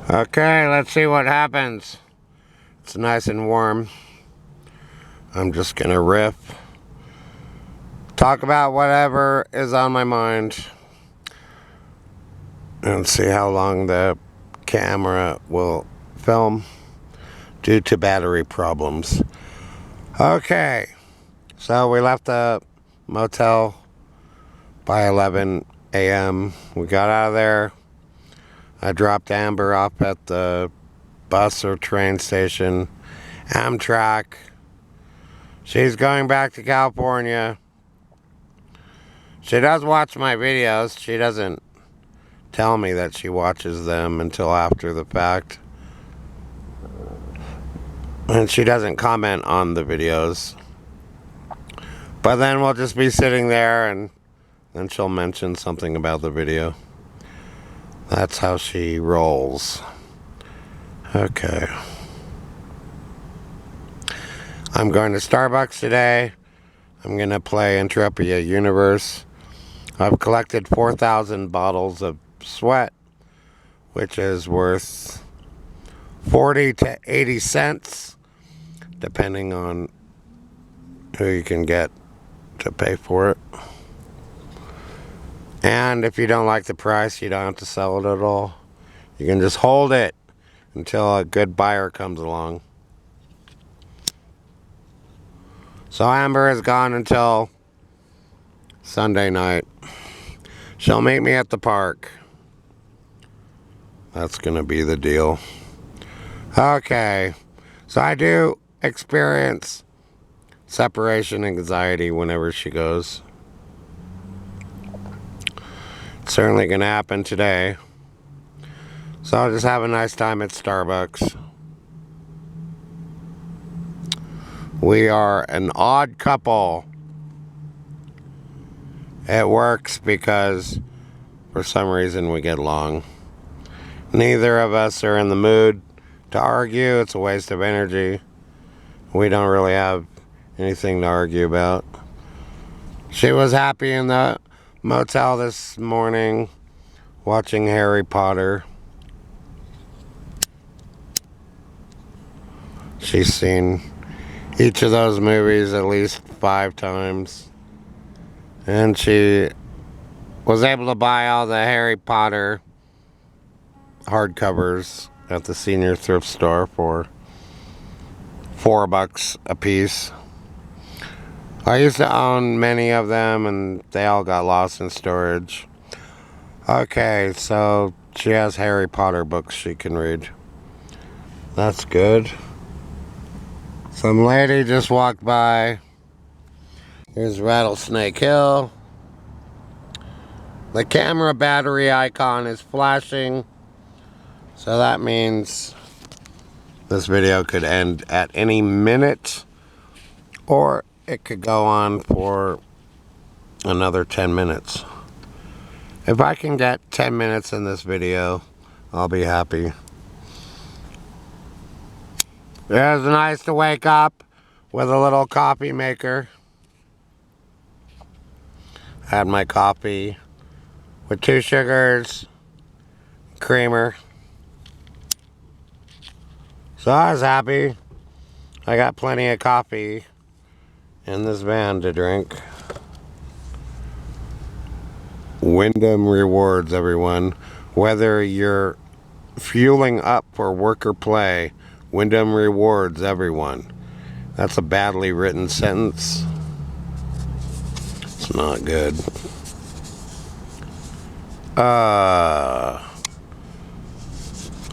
Okay, let's see what happens. It's nice and warm. I'm just gonna riff. Talk about whatever is on my mind. And see how long the camera will film due to battery problems. Okay, so we left the motel by 11 a.m. We got out of there. I dropped Amber off at the bus or train station, Amtrak. She's going back to California. She does watch my videos. She doesn't tell me that she watches them until after the fact. And she doesn't comment on the videos. But then we'll just be sitting there and then she'll mention something about the video. That's how she rolls. Okay. I'm going to Starbucks today. I'm going to play Entropia Universe. I've collected 4,000 bottles of sweat, which is worth 40 to 80 cents, depending on who you can get to pay for it. And if you don't like the price, you don't have to sell it at all. You can just hold it until a good buyer comes along. So Amber is gone until Sunday night. She'll meet me at the park. That's gonna be the deal. Okay, so I do experience separation anxiety whenever she goes. It's certainly gonna happen today. So I'll just have a nice time at Starbucks. We are an odd couple. It works because for some reason we get along. Neither of us are in the mood to argue. It's a waste of energy. We don't really have anything to argue about. She was happy in the motel this morning watching Harry Potter. She's seen each of those movies at least 5 times. And she was able to buy all the Harry Potter hardcovers at the senior thrift store for $4 a piece. I used to own many of them and they all got lost in storage. Okay, so she has Harry Potter books she can read. That's good. Some lady just walked by. Here's Rattlesnake Hill. The camera battery icon is flashing, so that means this video could end at any minute, or it could go on for another 10 minutes. If I can get 10 minutes in this video, I'll be happy. It's nice to wake up with a little coffee maker. Had my coffee with 2 sugars, creamer. So I was happy. I got plenty of coffee in this van to drink. Wyndham Rewards, everyone. Whether you're fueling up for work or play, Wyndham Rewards, everyone. That's a badly written sentence. It's not good. I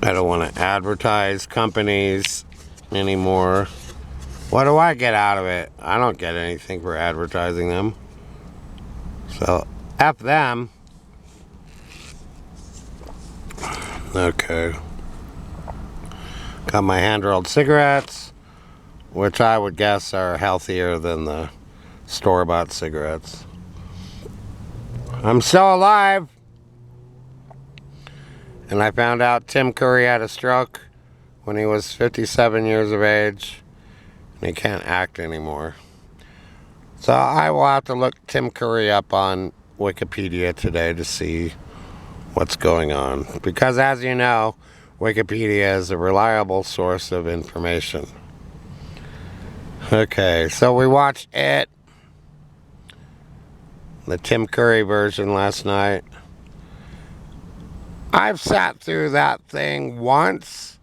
don't want to advertise companies anymore. What do I get out of it? I don't get anything for advertising them. So, F them. Okay. Got my hand-rolled cigarettes, which I would guess are healthier than the store-bought cigarettes. I'm still alive. And I found out Tim Curry had a stroke when he was 57 years of age. And he can't act anymore. So I will have to look Tim Curry up on Wikipedia today to see what's going on. Because as you know, Wikipedia is a reliable source of information. Okay, so we watched it, the Tim Curry version last night. I've sat through that thing once,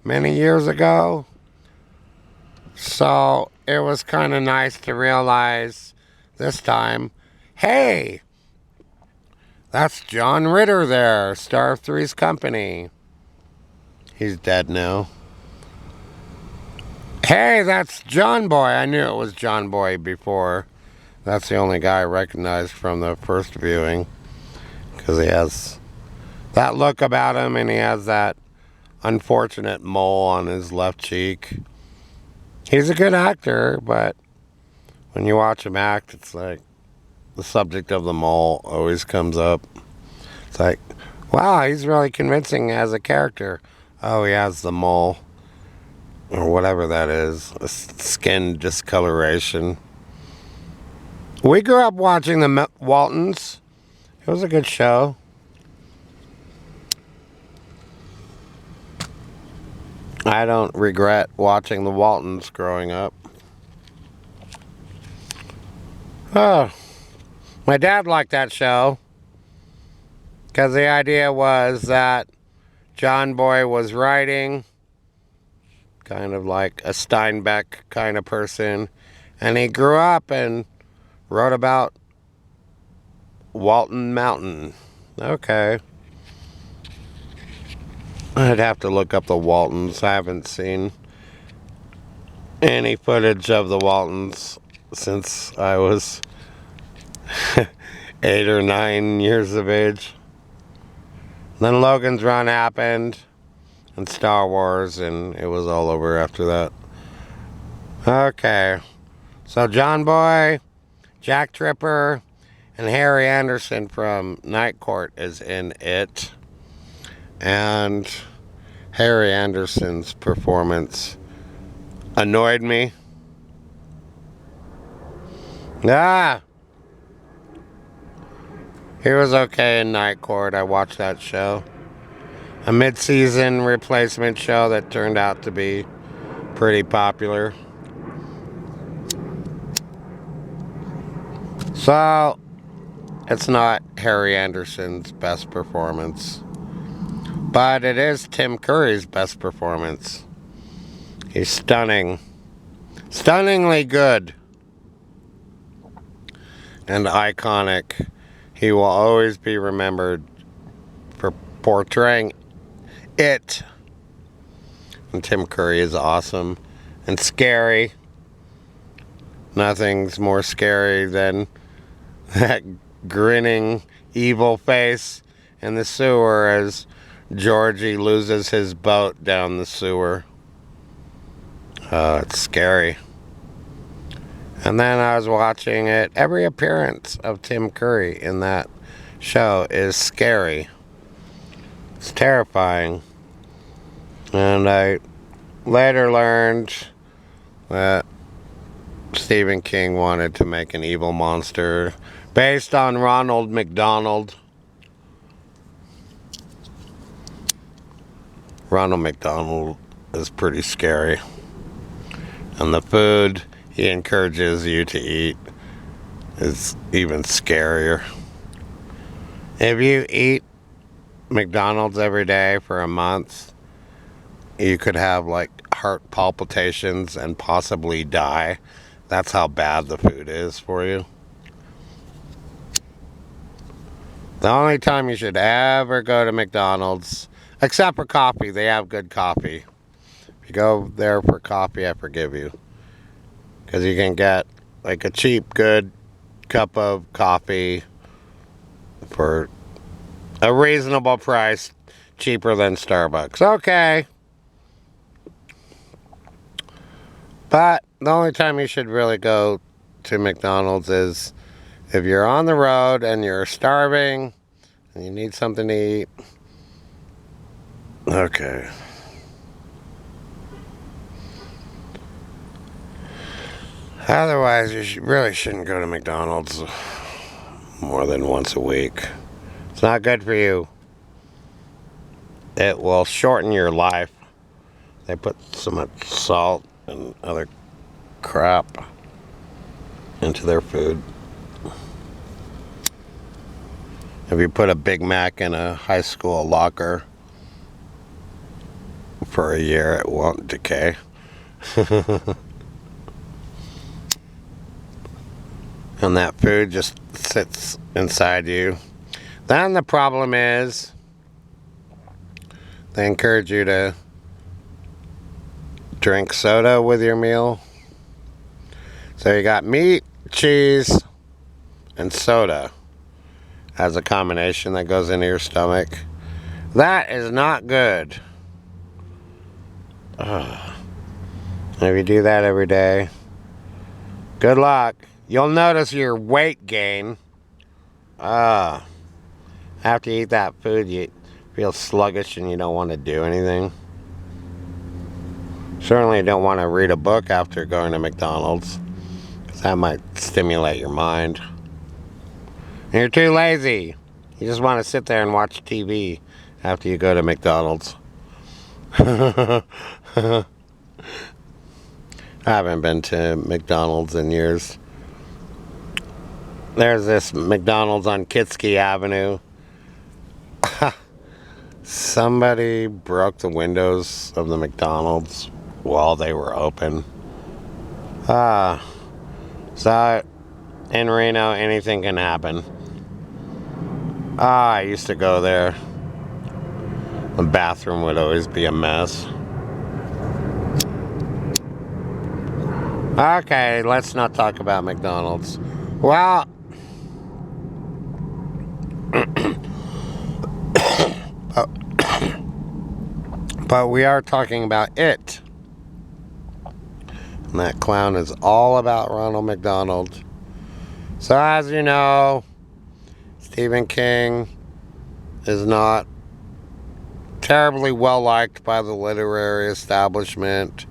many years ago. So it was kind of nice to realize this time, hey, that's John Ritter there, star of Three's Company. He's dead now. Hey, that's John Boy. I knew it was John Boy before. That's the only guy I recognized from the first viewing. Because he has that look about him, and he has that unfortunate mole on his left cheek. He's a good actor, but when you watch him act, it's like the subject of the mole always comes up. It's like, wow, he's really convincing as a character. Oh, he has the mole. Or whatever that is. A skin discoloration. We grew up watching the Waltons. It was a good show. I don't regret watching the Waltons growing up. Oh, my dad liked that show. Because the idea was that John Boy was writing, kind of like a Steinbeck kind of person. And he grew up and wrote about Walton Mountain. Okay. I'd have to look up the Waltons. I haven't seen any footage of the Waltons since I was 8 or 9 years of age. Then Logan's Run happened, and Star Wars, and it was all over after that. Okay. So John Boy, Jack Tripper, and Harry Anderson from Night Court is in it. And Harry Anderson's performance annoyed me. He was okay in Night Court. I watched that show. A mid-season replacement show that turned out to be pretty popular. So, it's not Harry Anderson's best performance. But it is Tim Curry's best performance. He's stunning. Stunningly good. And iconic. He will always be remembered for portraying it. And Tim Curry is awesome. And scary. Nothing's more scary than that grinning evil face in the sewer as Georgie loses his boat down the sewer. It's scary. And then I was watching it. Every appearance of Tim Curry in that show is scary. It's terrifying. And I later learned that Stephen King wanted to make an evil monster based on Ronald McDonald. Ronald McDonald is pretty scary. And the food he encourages you to eat is even scarier. If you eat McDonald's every day for a month, you could have like heart palpitations and possibly die. That's how bad the food is for you. The only time you should ever go to McDonald's, except for coffee, they have good coffee. If you go there for coffee, I forgive you. Because you can get like a cheap, good cup of coffee for a reasonable price, cheaper than Starbucks. Okay. But the only time you should really go to McDonald's is if you're on the road and you're starving and you need something to eat. Okay. Otherwise, you really shouldn't go to McDonald's more than once a week. It's not good for you. it will shorten your life. They put so much salt and other crap into their food. If you put a Big Mac in a high school locker for a year, it won't decay. And that food just sits inside you. Then the problem is they encourage you to drink soda with your meal. So you got meat, cheese, and soda as a combination that goes into your stomach. That is not good. Ugh. If you do that every day, good luck. You'll notice your weight gain. After you eat that food, you feel sluggish and you don't want to do anything. Certainly don't want to read a book after going to McDonald's, because that might stimulate your mind. And you're too lazy. You just want to sit there and watch TV after you go to McDonald's. I haven't been to McDonald's in years. There's this McDonald's on Kitsky Avenue. Somebody broke the windows of the McDonald's while they were open. So in Reno, anything can happen. I used to go there. The bathroom would always be a mess. Okay, let's not talk about McDonald's. Well, but we are talking about It. And that clown is all about Ronald McDonald. So as you know, Stephen King is not terribly well liked by the literary establishment.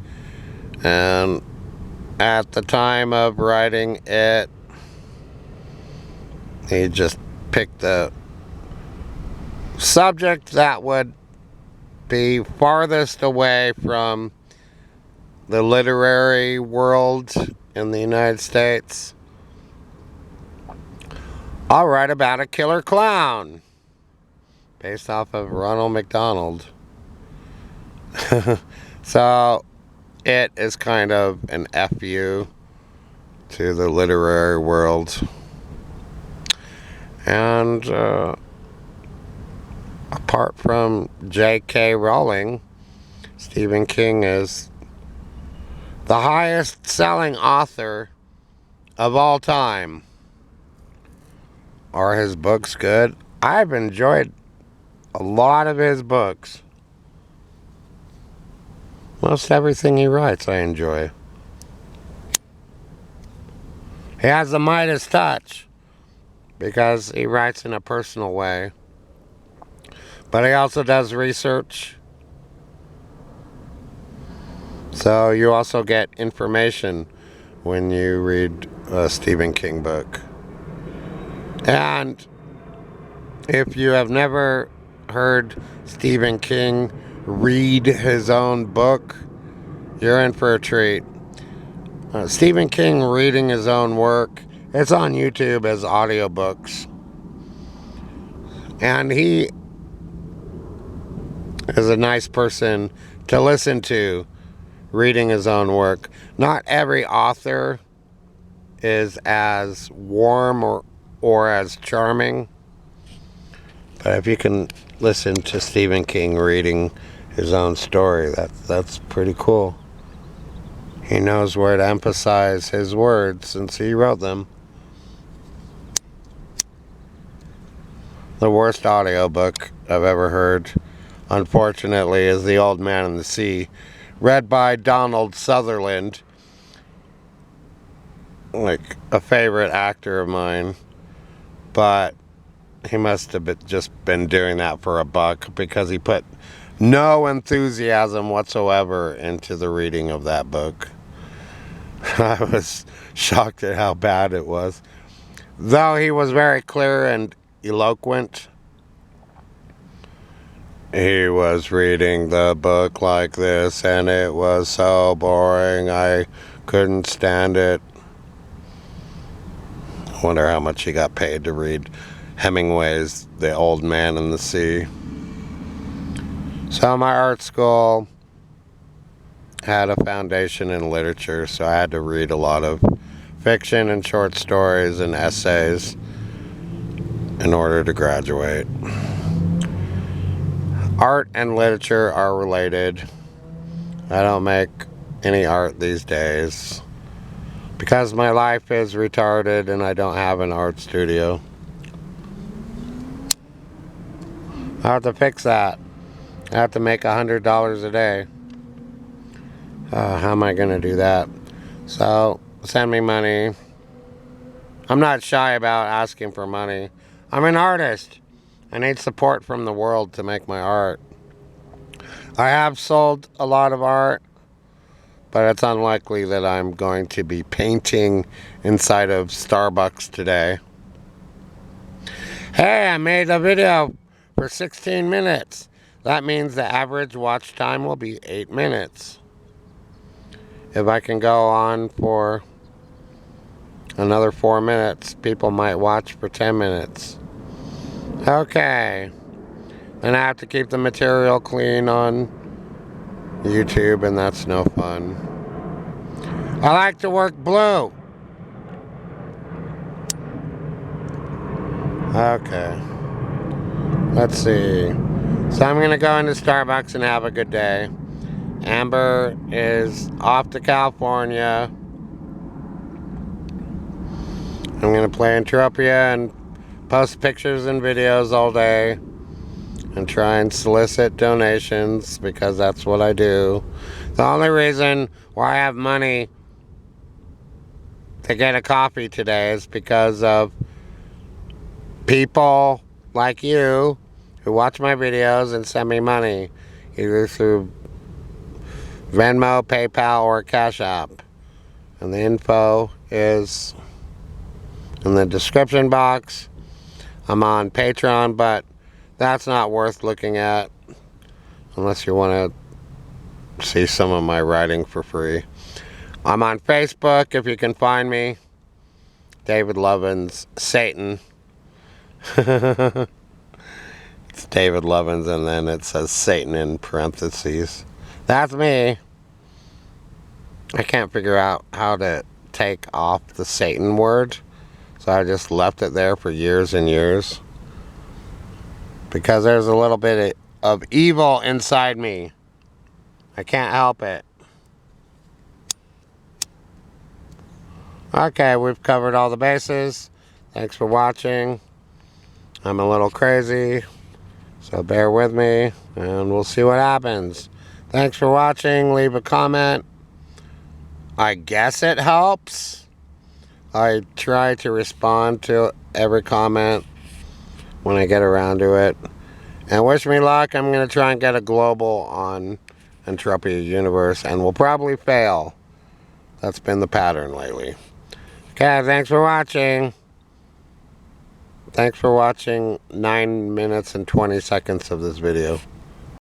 And at the time of writing It, he just picked the subject that would be farthest away from the literary world in the United States. I'll write about a killer clown based off of Ronald McDonald. So It is kind of an FU to the literary world. And apart from J.K. Rowling, Stephen King is the highest selling author of all time. Are his books good? I've enjoyed a lot of his books. Most everything he writes I enjoy. He has the Midas touch because he writes in a personal way. But he also does research. So you also get information when you read a Stephen King book. And if you have never heard Stephen King read his own book, you're in for a treat. Stephen King reading his own work, it's on YouTube as audiobooks. And he is a nice person to listen to reading his own work. Not every author is as warm or as charming. But if you can listen to Stephen King reading his own story, that's pretty cool. He knows where to emphasize his words since he wrote them. The worst audiobook I've ever heard, unfortunately, is The Old Man and the Sea, read by Donald Sutherland, like a favorite actor of mine. But he must have just been doing that for a buck, because he put no enthusiasm whatsoever into the reading of that book. I was shocked at how bad it was. Though he was very clear and eloquent, he was reading the book like this, and it was so boring. I couldn't stand it. I wonder how much he got paid to read Hemingway's The Old Man and the Sea. So my art school had a foundation in literature, so I had to read a lot of fiction and short stories and essays in order to graduate. Art and literature are related. I don't make any art these days because my life is retarded and I don't have an art studio. I have to fix that. I have to make $100 a day. How am I going to do that? So, send me money. I'm not shy about asking for money. I'm an artist. I need support from the world to make my art. I have sold a lot of art, but it's unlikely that I'm going to be painting inside of Starbucks today. Hey, I made a video for 16 minutes. That means the average watch time will be 8 minutes. If I can go on for another 4 minutes, people might watch for 10 minutes. Okay. And I have to keep the material clean on YouTube, and that's no fun. I like to work blue. Okay. Let's see. So I'm going to go into Starbucks and have a good day. Amber is off to California. I'm going to play Entropia and post pictures and videos all day and try and solicit donations because that's what I do. The only reason why I have money to get a coffee today is because of people like you who watch my videos and send me money either through Venmo, PayPal, or CashApp. And the info is in the description box. I'm on Patreon, but that's not worth looking at unless you want to see some of my writing for free. I'm on Facebook if you can find me. David Lovins, Satan. It's David Lovins, and then it says Satan in parentheses. That's me. I can't figure out how to take off the Satan word, so I just left it there for years and years. Because there's a little bit of evil inside me. I can't help it. Okay, we've covered all the bases. Thanks for watching. I'm a little crazy, so bear with me, and we'll see what happens. Thanks for watching. Leave a comment. I guess it helps. I try to respond to every comment when I get around to it. And wish me luck. I'm going to try and get a global on Entropia Universe, and we'll probably fail. That's been the pattern lately. Okay, thanks for watching. Thanks for watching 9 minutes and 20 seconds of this video.